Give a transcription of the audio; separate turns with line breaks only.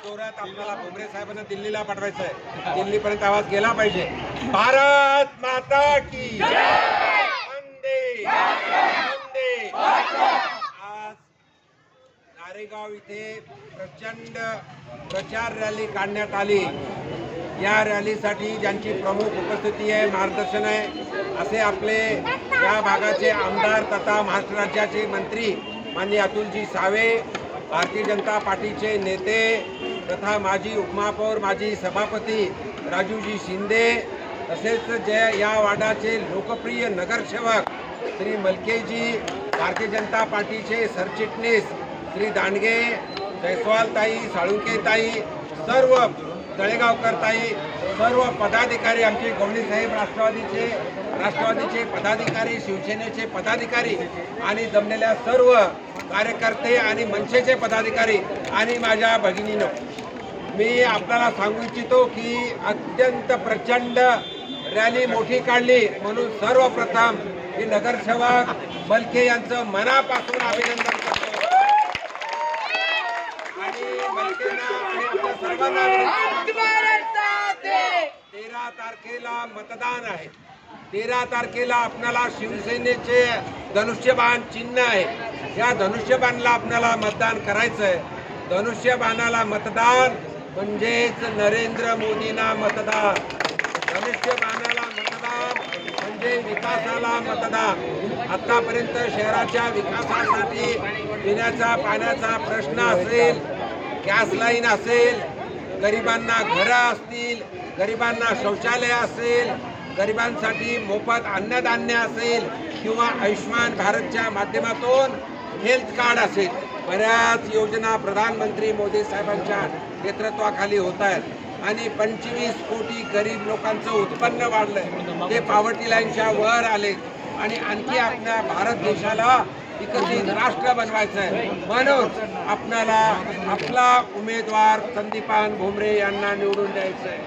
जोरात आपल्याला भुमरे साहेबांना दिल्लीला पाठवायचं आहे. दिल्लीपर्यंत आवाज गेला पाहिजे. भारत माता की वंदे वंदे. आज नारेगाव इथे प्रचंड प्रचार रॅली काढण्यात आली. या रॅलीसाठी ज्यांची प्रमुख उपस्थिती आहे, मार्गदर्शन आहे, असे आपले या भागाचे आमदार तथा महाराष्ट्र राज्याचे मंत्री माननीय अतुलजी सावे, भारतीय जनता पार्टीचे नेते तथा माजी उपमहापौर, माजी सभापती राजूजी शिंदे, तसेच जे या वार्डाचे लोकप्रिय नगरसेवक श्री मलकेजी, भारतीय जनता पार्टीचे सरचिटणीस श्री दांडगे, जयस्वालताई, साळुंकेताई, सर्व तळेगावकरताई, सर्व पदाधिकारी, आमचे गवळी साहेब राष्ट्रवादीचे पदाधिकारी, शिवसेनेचे पदाधिकारी आणि जमलेल्या सर्व कार्यकर्ते आणि मनसेचे पदाधिकारी आणि माझ्या भगिनीनो, मी आपल्याला सांगू इच्छितो की अत्यंत प्रचंड रॅली मोठी काढली, म्हणून सर्वप्रथम मी नगरसेवक मलके यांचं मनापासून अभिनंदन करतो. आणि मलकेंना आणि आपल्या सर्वांना 13 तारखेला मतदान आहे. 13 तारखेला आपल्याला शिवसेनेचे धनुष्यबाण चिन्ह आहे. या धनुष्यबाणाला आपल्याला मतदान करायचं आहे. धनुष्यबाणाला मतदान म्हणजेच नरेंद्र मोदींना मतदान. धनुष्यबाणाला मतदान म्हणजे विकासाला मतदान. आतापर्यंत शहराच्या विकासासाठी पिण्याचा पाण्याचा प्रश्न असेल, गॅस लाईन असेल, गरिबांना घरं असतील, गरिबांना शौचालय असेल, गरिबांसाठी मोफत अन्नधान्य असेल किंवा आयुष्मान भारतच्या माध्यमातून हेल्थ कार्ड असेल, बऱ्याच योजना प्रधानमंत्री मोदी साहेबांच्या नेतृत्वाखाली होत आहेत. आणि 25 कोटी गरीब लोकांचं उत्पन्न वाढलंय, ते पॉवर्टी लाईनच्या वर आले आणि आणखी आपल्या भारत देशाला विकसित राष्ट्र बनवायचं आहे. म्हणून आपल्याला आपला उमेदवार संदीपान भुमरे यांना निवडून द्यायचं आहे.